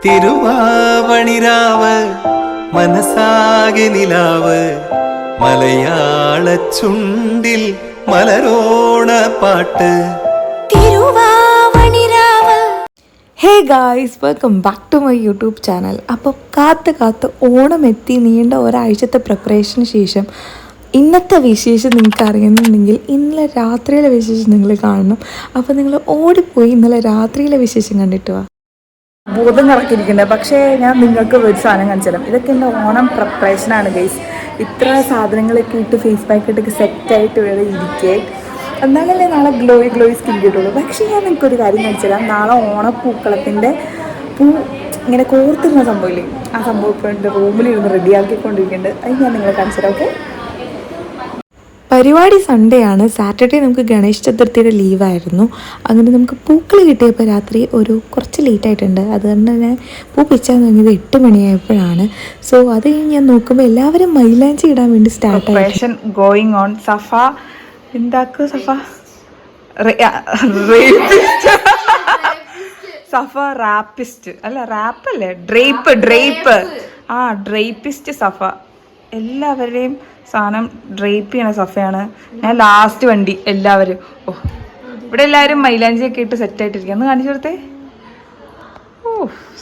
തിരുവാവണിരാവ് മനസാകെ നിലാവ് മലയാള ചുണ്ടിൽ മലരോണ പാട്ട്. Hey guys, welcome back to my YouTube channel. അപ്പോൾ കാത്ത് ഓണം എത്തി നീണ്ട ഒരാഴ്ചത്തെ പ്രിപ്പറേഷന് ശേഷം ഇന്നത്തെ വിശേഷം നിങ്ങൾക്ക് അറിയുന്നുണ്ടെങ്കിൽ ഇന്നലെ രാത്രിയിലെ വിശേഷം നിങ്ങൾ കാണണം. അപ്പോൾ നിങ്ങൾ ഓടിപ്പോയി ഇന്നലെ രാത്രിയിലെ വിശേഷം കണ്ടിട്ട് വാ. ബോധം കറക്കിയിരിക്കുന്നത്. പക്ഷേ ഞാൻ നിങ്ങൾക്ക് ഒരു സാധനം കാണിച്ചു തരാം. ഇതൊക്കെ എൻ്റെ ഓണം പ്രിപ്പറേഷനാണ് ഗൈസ്. ഇത്ര സാധനങ്ങളൊക്കെ ഇട്ട് ഫേസ് പാക്ക് ഇട്ടൊക്കെ സെറ്റായിട്ട് വേറെ ഇരിക്കേ, എന്നാലല്ലേ നാളെ ഗ്ലോയി സ്കിൻ കിട്ടുള്ളൂ. പക്ഷേ ഞാൻ നിങ്ങൾക്കൊരു കാര്യം കാണിച്ചു തരാം. നാളെ ഓണപ്പൂക്കളത്തിൻ്റെ പൂ ഇങ്ങനെ കോർത്തിരുന്ന സംഭവമില്ലേ, ആ സംഭവം ഇപ്പോൾ എൻ്റെ റൂമിലിരുന്ന് റെഡിയാക്കിക്കൊണ്ടിരിക്കുന്നുണ്ട്. അത് ഞാൻ നിങ്ങളെ കാണിച്ചു തരാം. ഓക്കെ, പരിപാടി സൺഡേ ആണ്. സാറ്റർഡേ നമുക്ക് ഗണേശ് ചതുർത്ഥിയുടെ ലീവായിരുന്നു. അങ്ങനെ നമുക്ക് പൂക്കൾ കിട്ടിയപ്പോൾ രാത്രി കുറച്ച് ലേറ്റ് ആയിട്ടുണ്ട്. അതുകൊണ്ട് തന്നെ പൂ പിച്ചാൻ തുടങ്ങിയത് 8 മണിയായപ്പോഴാണ്. സോ അത് കഴിഞ്ഞ് ഞാൻ നോക്കുമ്പോൾ എല്ലാവരും മൈലാഞ്ചി ഇടാൻ വേണ്ടി സ്റ്റാർട്ട് ആയി. Going on. സഫ എന്താക്കുക? സഫ റാപ്പിസ്റ്റ് അല്ല, റാപ്പല്ലേ, ഡ്രേപ്പ്. ആ, ഡ്രേപ്പിസ്റ്റ് സഫ. എല്ലാവരുടെയും സാധനം ഡ്രേപ്പ് ചെയ്യണ സഫയാണ്. ഞാൻ ലാസ്റ്റ് വണ്ടി. എല്ലാവരും ഇവിടെ എല്ലാവരും മൈലാഞ്ചിയൊക്കെ ഇട്ട് സെറ്റായിട്ടിരിക്കുക. ഒന്ന് കാണിച്ചു കൊടുത്തേ.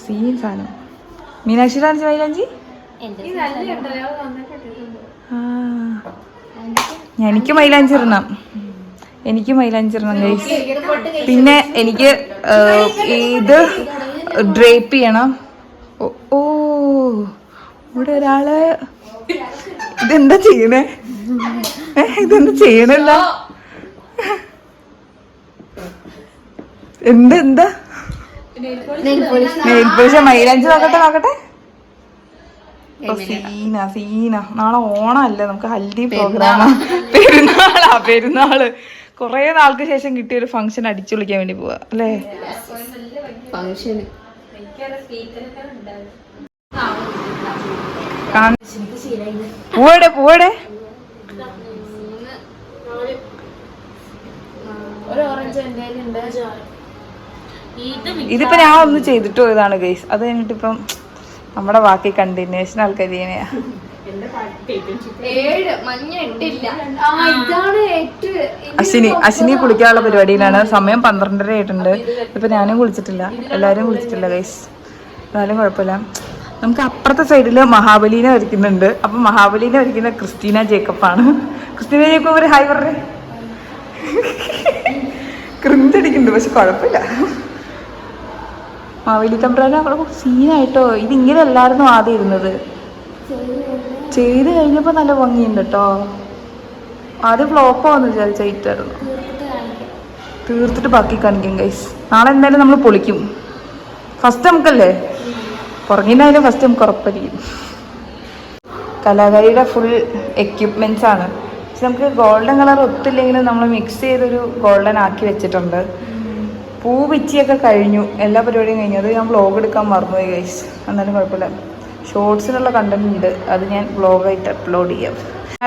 സീൻ സാധനം. മീനാക്ഷി കാണിച്ച മൈലാഞ്ചി. എനിക്ക് മൈലാഞ്ചി ഇടണം ഗൈസ്. പിന്നെ എനിക്ക് ഇത് ഡ്രേപ്പ് ചെയ്യണം. ഓ, ഇവിടെ ഒരാള് ഇതെന്താ ചെയ്യണേ? ഇതെന്താ ചെയ്യണല്ല? എന്താ മൈലാഞ്ചി നോക്കട്ടെ. സീന. നാളെ ഓണമല്ലേ, നമുക്ക് ഹൽദി പ്രോഗ്രാമാ. പെരുന്നാള് കൊറേ നാൾക്ക് ശേഷം കിട്ടിയ ഒരു ഫംഗ്ഷൻ അടിച്ചു വിളിക്കാൻ വേണ്ടി പോവാ അല്ലേ? പൂവടെ ഇതിപ്പോ ഞാൻ ഒന്ന് ചെയ്തിട്ട് പോയതാണ് ഗൈസ്. അത് കഴിഞ്ഞിട്ടിപ്പം നമ്മുടെ ബാക്കി കണ്ടിന്യൂഷൻ ആൾക്കാർ ചെയ്യണയാ. അശ്വിനി കുളിക്കാനുള്ള പരിപാടിയിലാണ്. സമയം 12:30 ആയിട്ടുണ്ട്. ഇപ്പൊ ഞാനും കുളിച്ചിട്ടില്ല, എല്ലാരും കുളിച്ചിട്ടില്ല ഗൈസ്. എന്നാലും കുഴപ്പമില്ല. നമുക്ക് അപ്പുറത്തെ സൈഡില് മഹാബലീനെ വരയ്ക്കുന്നുണ്ട്. അപ്പൊ മഹാബലീനെ വരയ്ക്കുന്ന ക്രിസ്റ്റീന ജേക്കബാണ്. ക്രിസ്റ്റീന ജേക്കബ് ഒരു ഹായ് പറഞ്ഞേ. ക്രിഞ്ചടിക്കുന്നുണ്ട്, പക്ഷെ കുഴപ്പമില്ല. മാവേലി തമ്പ്രാനെ അവിടെ സീനായിട്ടോ. ഇതിങ്ങനെ അല്ലായിരുന്നു ആദ്യം ഇരുന്നത്. ചെയ്ത് കഴിഞ്ഞപ്പോ നല്ല ഭംഗിയുണ്ട് കേട്ടോ. ആദ്യം ഫ്ലോപ്പാന്ന് വിചാരിച്ചായിരുന്നു. തീർത്തിട്ട് ബാക്കി കാണിക്കും ഗൈസ്. നാളെ എന്തായാലും നമ്മൾ പൊളിക്കും. ഫസ്റ്റ് നമുക്കല്ലേ, പുറകിനായാലും ഫസ്റ്റ് നമുക്ക് ഉറപ്പായിരിക്കും. കലാകാരിയുടെ ഫുൾ എക്യുപ്മെന്റ്സ് ആണ്. പക്ഷെ നമുക്ക് ഗോൾഡൻ കളർ ഒത്തില്ലെങ്കിലും നമ്മൾ മിക്സ് ചെയ്തൊരു ഗോൾഡൻ ആക്കി വെച്ചിട്ടുണ്ട്. പൂ പിച്ചിയൊക്കെ കഴിഞ്ഞു, എല്ലാ പരിപാടിയും കഴിഞ്ഞു. അത് ഞാൻ വ്ളോഗ് എടുക്കാൻ മറന്നുപോയി ഗൈസ്. എന്നാലും കുഴപ്പമില്ല, ഷോർട്സിനുള്ള കണ്ടന്റ് ഉണ്ട്. അത് ഞാൻ വ്ളോഗായിട്ട് അപ്ലോഡ് ചെയ്യാം.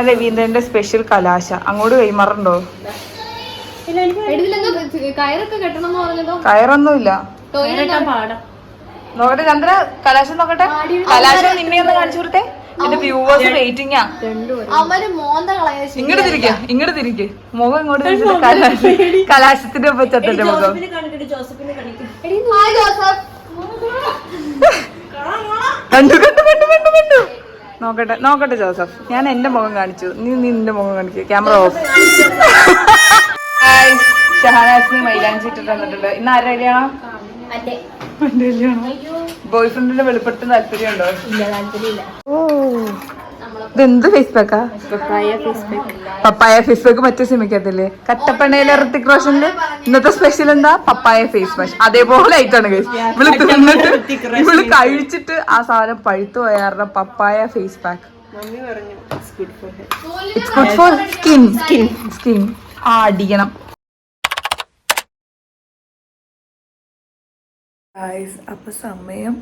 രവീന്ദ്രന്റെ സ്പെഷ്യൽ കലാശ അങ്ങോട്ട് കൈമാറുണ്ടോ? കയറൊന്നുമില്ല. നോക്കട്ടെ ചന്ദ്ര, കലാശം നോക്കട്ടെ. കലാശം നിന്നെ ഒന്ന് കാണിച്ചു കൊടുത്തേ. എന്റെ വ്യൂവേഴ്സ് വെയിറ്റിംഗ് ആ. ഇങ്ങോട്ട് തിരിക്ക് മുഖം ഇങ്ങോട്ട്. കലാശത്തിന്റെ പച്ചത്തിന്റെ മുഖം. കണ്ടു. നോക്കട്ടെ ജോസഫ്, ഞാൻ എന്റെ മുഖം കാണിച്ചു, നീ നിന്റെ മുഖം കാണിച്ചു. Camera off. ഷഹനാസിന് മൈലാഞ്ചി ഇട്ടിട്ട് വന്നിട്ടുണ്ട്. ഇന്ന് ആരുടെ കല്യാണം? എന്റെ കല്യാണം. ബോയ്ഫ്രണ്ടിന്റെ വെളിപ്പെടുത്താൻ താല്പര്യമുണ്ടോ? ഓ, ഇതെന്ത് ഫേസ് പാക്കാ? പപ്പായ ഫേസ് പാക്ക്. മറ്റേ സിമിക്കത്തില്ലേ കട്ടപ്പണയിലെ ഋത്തിക് റോഷന്റെ ഇന്നത്തെ സ്പെഷ്യൽ എന്താ? പപ്പായ ഫേസ് വാഷ്. അതേപോലെ ആയിട്ടാണ് ഗൈസ്. ഇവള് കഴിച്ചിട്ട് ആ സാധനം പഴുത്തു പോയാറുടെ പപ്പായ face pack. It's good for skin. ആ, അടിക്കണം. അപ്പോൾ സമയം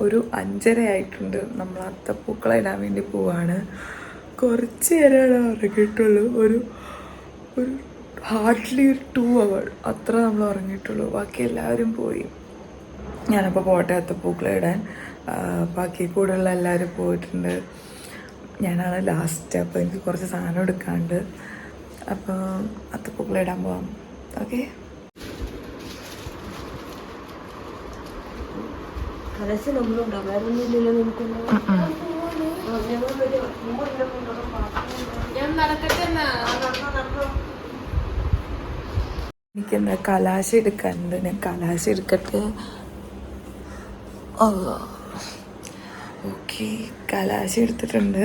5:30 ആയിട്ടുണ്ട്. നമ്മൾ അത്തപ്പൂക്കളം ഇടാൻ വേണ്ടി പോവാണ്. കുറച്ച് നേരമാണ് ഉറങ്ങിയിട്ടുള്ളൂ. ഒരു ഹാർഡ്ലി ഒരു 2 hour അത്ര നമ്മൾ ഉറങ്ങിയിട്ടുള്ളൂ. ബാക്കി എല്ലാവരും പോയി. ഞാനപ്പോൾ പോട്ടെ അത്തപ്പൂക്കളം ഇടാൻ. ബാക്കി കൂടെയുള്ള എല്ലാവരും പോയിട്ടുണ്ട്. ഞാനാണ് ലാസ്റ്റ്. അപ്പോൾ എനിക്ക് കുറച്ച് സാധനം എടുക്കാണ്ട്. അപ്പോൾ അത്തപ്പൂക്കളം ഇടാൻ പോവാം. ഓക്കെ. എനിക്കെന്താ കലാശം എടുക്കാനുണ്ട്. ഞാൻ കലാശം എടുക്കട്ടെ. ഓക്കെ, കലാശം എടുത്തിട്ടുണ്ട്.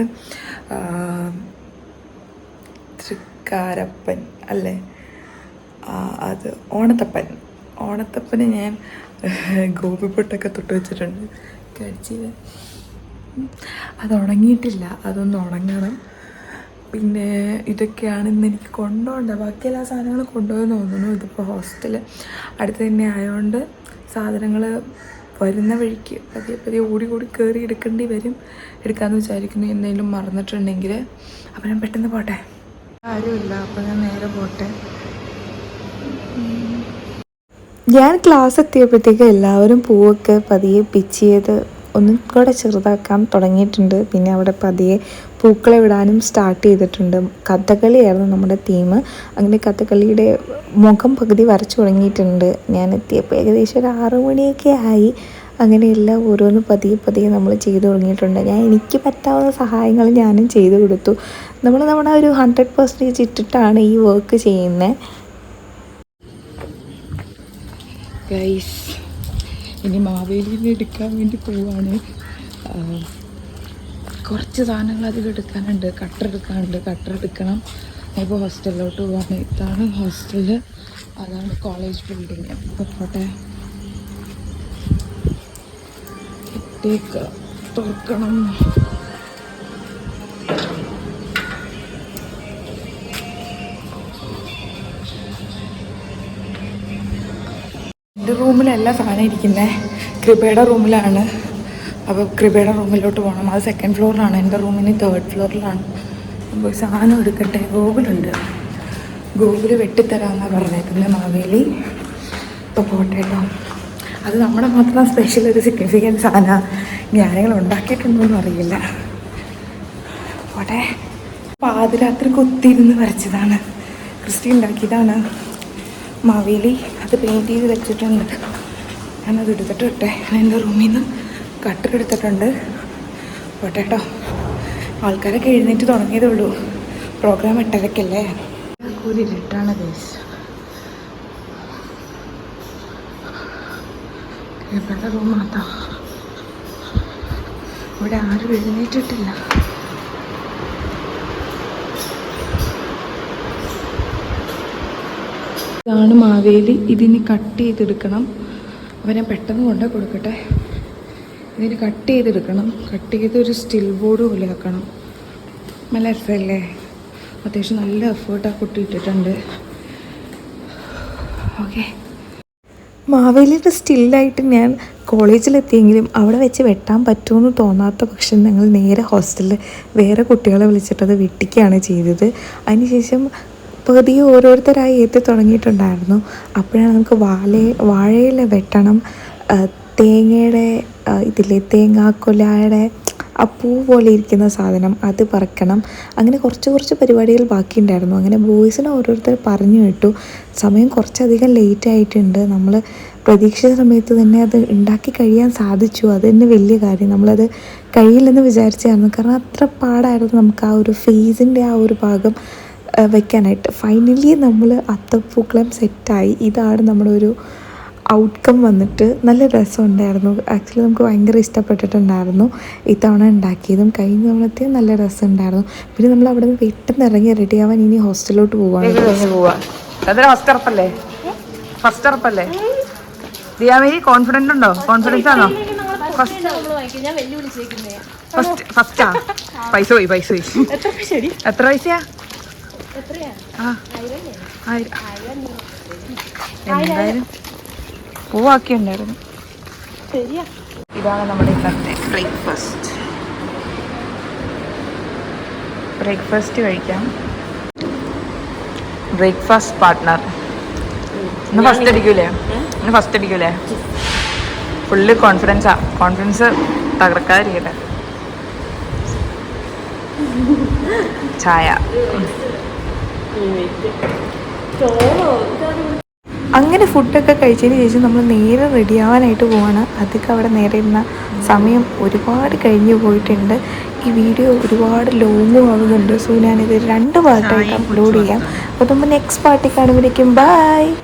തൃക്കാരപ്പൻ അല്ലേ, അത് ഓണത്തപ്പന് ഞാൻ ഗോപിപ്പൊട്ടൊക്കെ തൊട്ട് വെച്ചിട്ടുണ്ട്. കഴിച്ചില്ല, അത് ഉണങ്ങിയിട്ടില്ല. അതൊന്ന് ഉണങ്ങണം. പിന്നെ ഇതൊക്കെയാണ് ഇന്ന് എനിക്ക് കൊണ്ടുപോകേണ്ട. ബാക്കി എല്ലാ സാധനങ്ങളും കൊണ്ടുപോയെന്ന് തോന്നുന്നു. ഇതിപ്പോൾ ഹോസ്റ്റൽ അടുത്ത് തന്നെ ആയതുകൊണ്ട് സാധനങ്ങൾ വരുന്ന വഴിക്ക് പതിയെ ഓടി കയറി എടുക്കേണ്ടി വരും. എടുക്കാമെന്ന് വിചാരിക്കുന്നു. എന്തെങ്കിലും മറന്നിട്ടുണ്ടെങ്കിൽ. അപ്പോൾ ഞാൻ പെട്ടെന്ന് പോട്ടെ. ആരുമില്ല, അപ്പോൾ ഞാൻ നേരെ പോട്ടെ. ഞാൻ ക്ലാസ് എത്തിയപ്പോഴത്തേക്ക് എല്ലാവരും പൂവൊക്കെ പതിയെ പിച്ച് ചെയ്ത് ഒന്നും കൂടെ ചെറുതാക്കാൻ തുടങ്ങിയിട്ടുണ്ട്. പിന്നെ അവിടെ പതിയെ പൂക്കളെ വിടാനും സ്റ്റാർട്ട് ചെയ്തിട്ടുണ്ട്. കഥകളിയായിരുന്നു നമ്മുടെ തീം. അങ്ങനെ കഥകളിയുടെ മുഖം പകുതി വരച്ചു തുടങ്ങിയിട്ടുണ്ട്. ഞാൻ എത്തിയപ്പോൾ ഏകദേശം ഒരു 6 മണിയൊക്കെ ആയി. അങ്ങനെയെല്ലാം ഓരോന്ന് പതിയെ നമ്മൾ ചെയ്തു തുടങ്ങിയിട്ടുണ്ട്. എനിക്ക് പറ്റാവുന്ന സഹായങ്ങൾ ഞാനും ചെയ്തു കൊടുത്തു. നമ്മുടെ ഒരു 100% ഇട്ടിട്ടാണ് ഈ വർക്ക് ചെയ്യുന്നത്. ഗൈസ്, ഇനി മാവേലിയിൽ എടുക്കാൻ വേണ്ടി പോവാണ്. കുറച്ച് സാധനങ്ങൾ അധികം എടുക്കാനുണ്ട്. കട്ടർ എടുക്കണം. ഇപ്പോൾ ഹോസ്റ്റലിലോട്ട് പോവാണ്. ഇതാണ് ഹോസ്റ്റല്, അതാണ് കോളേജ് ബിൽഡിങ്. അപ്പോൾ പോട്ടെ, ഇട്ടേക്ക് തുറക്കണം. എൻ്റെ റൂമിലല്ല സാധനം ഇരിക്കുന്നത്, കൃപയുടെ റൂമിലാണ്. അപ്പോൾ കൃപയുടെ റൂമിലോട്ട് പോകണം. അത് 2nd ഫ്ലോറിലാണ്. എൻ്റെ റൂമിന് 3rd ഫ്ലോറിലാണ്. അപ്പോൾ സാധനം എടുക്കട്ടെ. ഗൂഗിളുണ്ട്, ഗൂഗിൾ വെട്ടിത്തരാമെന്നാണ് പറഞ്ഞേക്കുന്നത് മാവേലി. ഇപ്പോൾ പോട്ടെ കേട്ടോ. അത് നമ്മുടെ മാത്രം സ്പെഷ്യൽ ഒരു സിഗ്നിഫിക്കൻറ്റ് സാധനമാണ്. ഇനി ആരെങ്കിലും ഉണ്ടാക്കിയിട്ടുണ്ടോയെന്നും അറിയില്ല. പോട്ടെ. പാതിരാത്രി കൊത്തിയിരുന്ന് വരച്ചതാണ്. ക്രിസ്റ്റി ഉണ്ടാക്കിയതാണ് മാവേലി. അത് പെയിൻറ്റ് ചെയ്ത് വെച്ചിട്ടുണ്ട്. ഞാനത് എടുത്തിട്ട് വിട്ടെ. ഞാൻ എൻ്റെ റൂമിൽ നിന്ന് കട്ടർ എടുത്തിട്ടുണ്ട്. പോട്ടെ കേട്ടോ. ആൾക്കാരൊക്കെ എഴുന്നേറ്റ് തുടങ്ങിയതേ ഉള്ളൂ. പ്രോഗ്രാം 8:30-ക്കല്ലേ. ഒരു ഇരുട്ടാണ് ഗൈസ്. ഇവിടെ റൂം മാത്രം. ഇവിടെ ആരും എഴുന്നേറ്റിട്ടില്ല. ഇതാണ് മാവേലി. ഇതിന് കട്ട് ചെയ്തെടുക്കണം. അപ്പോൾ ഞാൻ പെട്ടെന്ന് കൊണ്ട് കൊടുക്കട്ടെ. ഇതിന് കട്ട് ചെയ്തെടുക്കണം. കട്ട് ചെയ്ത് ഒരു സ്റ്റിൽ ബോർഡ് പോലെ ആക്കണം. നല്ല രസമല്ലേ? അത്യാവശ്യം നല്ല എഫേർട്ടാണ് കുട്ടി ഇട്ടിട്ടുണ്ട്. ഓക്കെ. മാവേലിയുടെ സ്റ്റില്ലായിട്ട് ഞാൻ കോളേജിലെത്തിയെങ്കിലും അവിടെ വെച്ച് വെട്ടാൻ പറ്റുമെന്ന് തോന്നാത്ത പക്ഷം ഞങ്ങൾ നേരെ ഹോസ്റ്റലിൽ വേറെ കുട്ടികളെ വിളിച്ചിട്ടത് വെട്ടിക്കുകയാണ് ചെയ്തത്. അതിനുശേഷം പതിയെ ഓരോരുത്തരായി എത്തി തുടങ്ങിയിട്ടുണ്ടായിരുന്നു. അപ്പോഴാണ് നമുക്ക് വാഴയില വെട്ടണം, തേങ്ങയുടെ ഇതില്ലേ തേങ്ങാക്കൊലയുടെ ആ പൂ പോലെ ഇരിക്കുന്ന സാധനം അത് പറിക്കണം. അങ്ങനെ കുറച്ച് പരിപാടികൾ ബാക്കിയുണ്ടായിരുന്നു. അങ്ങനെ ബോയ്സിനെ ഓരോരുത്തർ പറഞ്ഞു വിട്ടു. സമയം കുറച്ചധികം ലേറ്റ് ആയിട്ടുണ്ട്. നമ്മൾ പ്രതീക്ഷിച്ച സമയത്ത് തന്നെ അത് ഉണ്ടാക്കി കഴിയാൻ സാധിച്ചു. അത് തന്നെ വലിയ കാര്യം. നമ്മളത് കഴിയില്ലെന്ന് വിചാരിച്ചായിരുന്നു. കാരണം അത്ര പാടായിരുന്നു നമുക്ക് ആ ഒരു ഫേസിൻ്റെ ആ ഒരു ഭാഗം വെക്കാനായിട്ട്. ഫൈനലി നമ്മൾ അത്തപ്പൂക്കളം സെറ്റായി. ഇതാണ് നമ്മുടെ ഒരു ഔട്ട്കം വന്നിട്ട്. നല്ല രസമുണ്ടായിരുന്നു. ആക്ച്വലി നമുക്ക് ഭയങ്കര ഇഷ്ടപ്പെട്ടിട്ടുണ്ടായിരുന്നു. ഇത്തവണ ഉണ്ടാക്കിയതും കഴിഞ്ഞ തവണത്തെയും നല്ല രസമുണ്ടായിരുന്നു. പിന്നെ നമ്മൾ അവിടെ നിന്ന് പെട്ടെന്ന് ഇറങ്ങി റെഡി ആവാൻ ഇനി ഹോസ്റ്റലിലോട്ട് പോവാണ്. ഫസ്റ്റ് ഉറപ്പല്ലേ ദിയാമേരി? കോൺഫിഡൻസ് ഉണ്ടോ? കോൺഫിഡൻസ് ആണോ? ഫസ്റ്റാ? പൈസ പോയി. എത്ര പൈസയാ? എന്തായാലും പൂവാക്കിയുണ്ടായിരുന്നു. ഇതാണ് നമ്മുടെ ഇന്നത്തെ ബ്രേക്ക്ഫാസ്റ്റ്. ബ്രേക്ക്ഫാസ്റ്റ് കഴിക്കാം. Breakfast partner. ഇന്ന് ഫസ്റ്റ് അടിക്കൂലേ? ഫുള്ള് കോൺഫിഡൻസ് തകർക്കാതിരിക്കട്ടെ. ചായ. അങ്ങനെ ഫുഡൊക്കെ കഴിച്ചതിന് ശേഷം നമ്മൾ നേരെ റെഡിയാവാനായിട്ട് പോവാണ്. അതൊക്കെ അവിടെ നേരെ ഇരുന്ന സമയം ഒരുപാട് കഴിഞ്ഞ് പോയിട്ടുണ്ട്. ഈ വീഡിയോ ഒരുപാട് ലോങ്ങും ആവുന്നുണ്ട്. സോ ഞാനിത് 2 പാർട്ടായിട്ട് അപ്ലോഡ് ചെയ്യാം. അപ്പോൾ നമ്മൾ നെക്സ്റ്റ് പാർട്ടിൽ കാണുമ്പോഴേക്കും ബൈ.